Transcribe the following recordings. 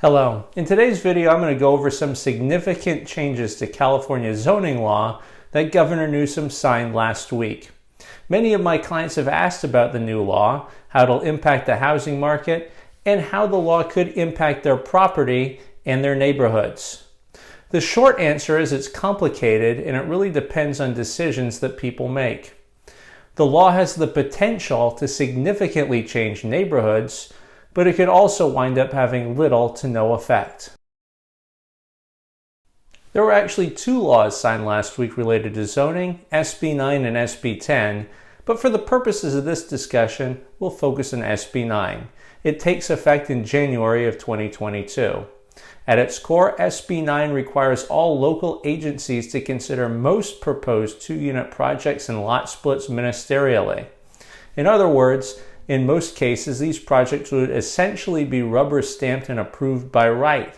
Hello. In today's video, I'm going to go over some significant changes to California zoning law that Governor Newsom signed last week. Many of my clients have asked about the new law, how it'll impact the housing market, and how the law could impact their property and their neighborhoods. The short answer is it's complicated and it really depends on decisions that people make. The law has the potential to significantly change neighborhoods, but it could also wind up having little to no effect. There were actually two laws signed last week related to zoning, SB-9 and SB-10, but for the purposes of this discussion, we'll focus on SB-9. It takes effect in January of 2022. At its core, SB-9 requires all local agencies to consider most proposed two-unit projects and lot splits ministerially. In other words, in most cases, these projects would essentially be rubber stamped and approved by right.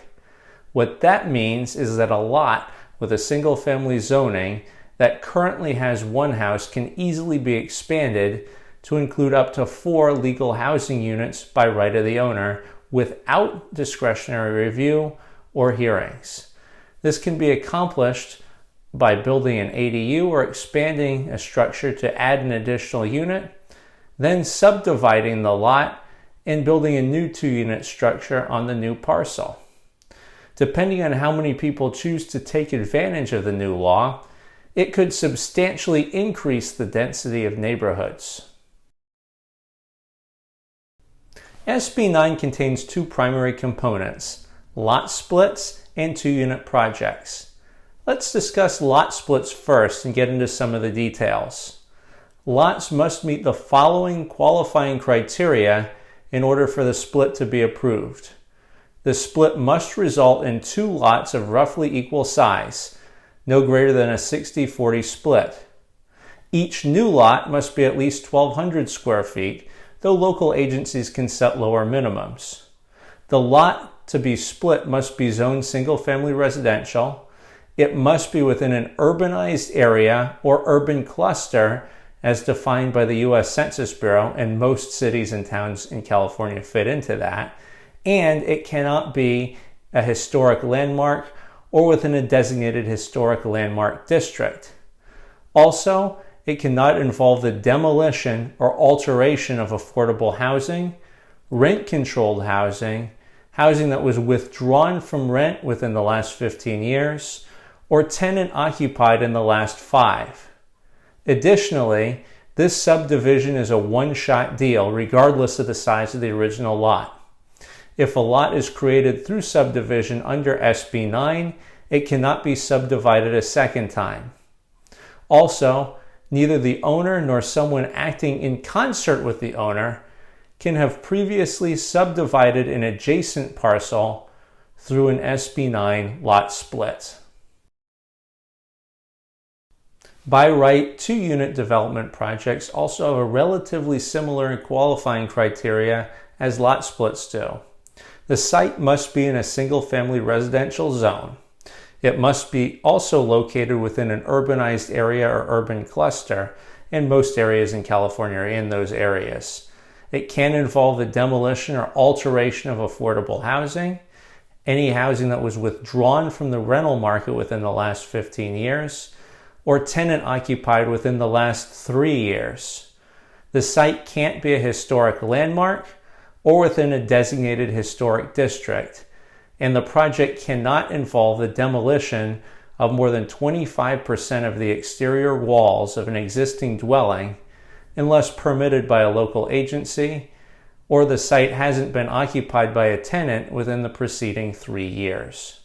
What that means is that a lot with a single-family zoning that currently has one house can easily be expanded to include up to 4 legal housing units by right of the owner without discretionary review or hearings. This can be accomplished by building an ADU or expanding a structure to add an additional unit, then subdividing the lot and building a new 2-unit structure on the new parcel. Depending on how many people choose to take advantage of the new law, it could substantially increase the density of neighborhoods. SB-9 contains two primary components, lot splits and 2-unit projects. Let's discuss lot splits first and get into some of the details. Lots must meet the following qualifying criteria in order for the split to be approved. The split must result in 2 lots of roughly equal size, no greater than a 60-40 split. Each new lot must be at least 1,200 square feet, though local agencies can set lower minimums. The lot to be split must be zoned single-family residential. It must be within an urbanized area or urban cluster as defined by the U.S. Census Bureau, and most cities and towns in California fit into that. And it cannot be a historic landmark or within a designated historic landmark district. Also, it cannot involve the demolition or alteration of affordable housing, rent-controlled housing, housing that was withdrawn from rent within the last 15 years, or tenant-occupied in the last 5. Additionally, this subdivision is a one-shot deal regardless of the size of the original lot. If a lot is created through subdivision under SB-9, it cannot be subdivided a second time. Also, neither the owner nor someone acting in concert with the owner can have previously subdivided an adjacent parcel through an SB-9 lot split. By right, 2-unit development projects also have a relatively similar qualifying criteria as lot splits do. The site must be in a single-family residential zone. It must be also located within an urbanized area or urban cluster, and most areas in California are in those areas. It can involve the demolition or alteration of affordable housing, any housing that was withdrawn from the rental market within the last 15 years, or tenant occupied within the last 3 years. The site can't be a historic landmark or within a designated historic district, and the project cannot involve the demolition of more than 25% of the exterior walls of an existing dwelling unless permitted by a local agency, or the site hasn't been occupied by a tenant within the preceding 3 years.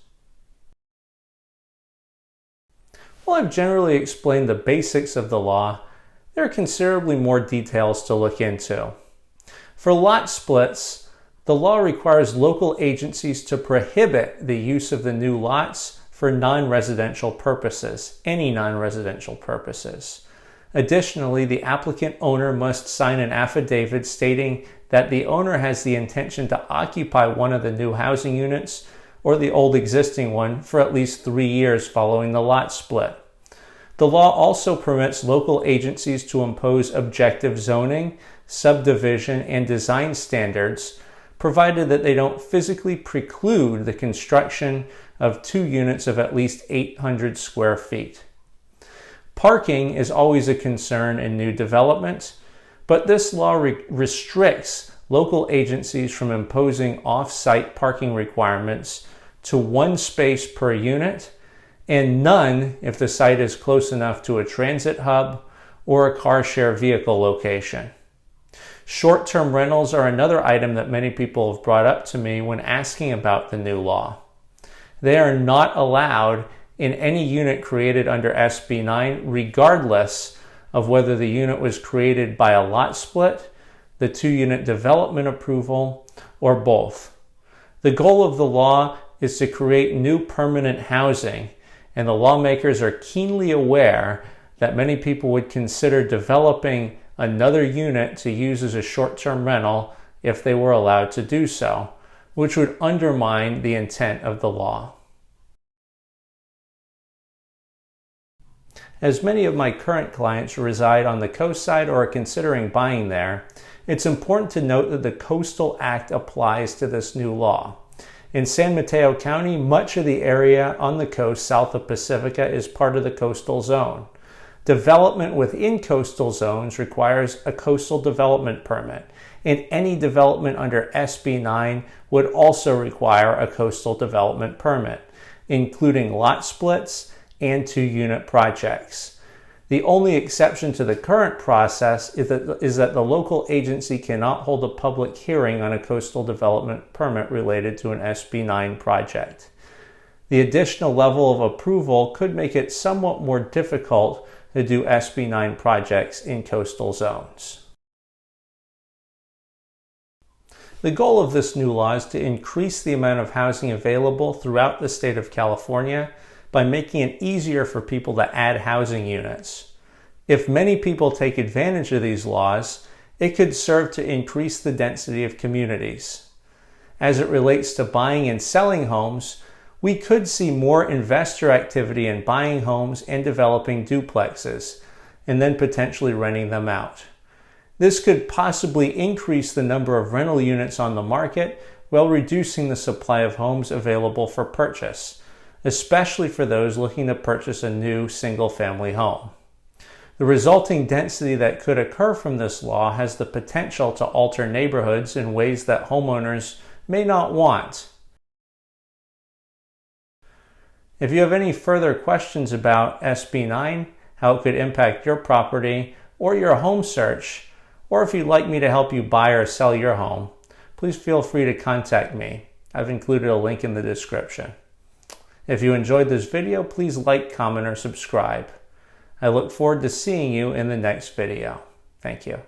While I've generally explained the basics of the law, there are considerably more details to look into. For lot splits, the law requires local agencies to prohibit the use of the new lots for non-residential purposes, any non-residential purposes. Additionally, the applicant owner must sign an affidavit stating that the owner has the intention to occupy one of the new housing units or the old existing one for at least 3 years following the lot split. The law also permits local agencies to impose objective zoning, subdivision, and design standards provided that they don't physically preclude the construction of 2 units of at least 800 square feet. Parking is always a concern in new development, but this law restricts local agencies from imposing off-site parking requirements to 1 space per unit and none if the site is close enough to a transit hub or a car share vehicle location. Short-term rentals are another item that many people have brought up to me when asking about the new law. They are not allowed in any unit created under SB-9, regardless of whether the unit was created by a lot split, the 2-unit development approval, or both. The goal of the law is to create new permanent housing, and the lawmakers are keenly aware that many people would consider developing another unit to use as a short-term rental if they were allowed to do so, which would undermine the intent of the law. As many of my current clients reside on the coast side or are considering buying there, it's important to note that the Coastal Act applies to this new law. In San Mateo County, much of the area on the coast south of Pacifica is part of the coastal zone. Development within coastal zones requires a coastal development permit, and any development under SB-9 would also require a coastal development permit, including lot splits and 2-unit projects. The only exception to the current process is that the local agency cannot hold a public hearing on a coastal development permit related to an SB-9 project. The additional level of approval could make it somewhat more difficult to do SB-9 projects in coastal zones. The goal of this new law is to increase the amount of housing available throughout the state of California by making it easier for people to add housing units. If many people take advantage of these laws, it could serve to increase the density of communities. As it relates to buying and selling homes, we could see more investor activity in buying homes and developing duplexes, and then potentially renting them out. This could possibly increase the number of rental units on the market while reducing the supply of homes available for purchase, especially for those looking to purchase a new single-family home. The resulting density that could occur from this law has the potential to alter neighborhoods in ways that homeowners may not want. If you have any further questions about SB-9, how it could impact your property or your home search, or if you'd like me to help you buy or sell your home, please feel free to contact me. I've included a link in the description. If you enjoyed this video, please like, comment, or subscribe. I look forward to seeing you in the next video. Thank you.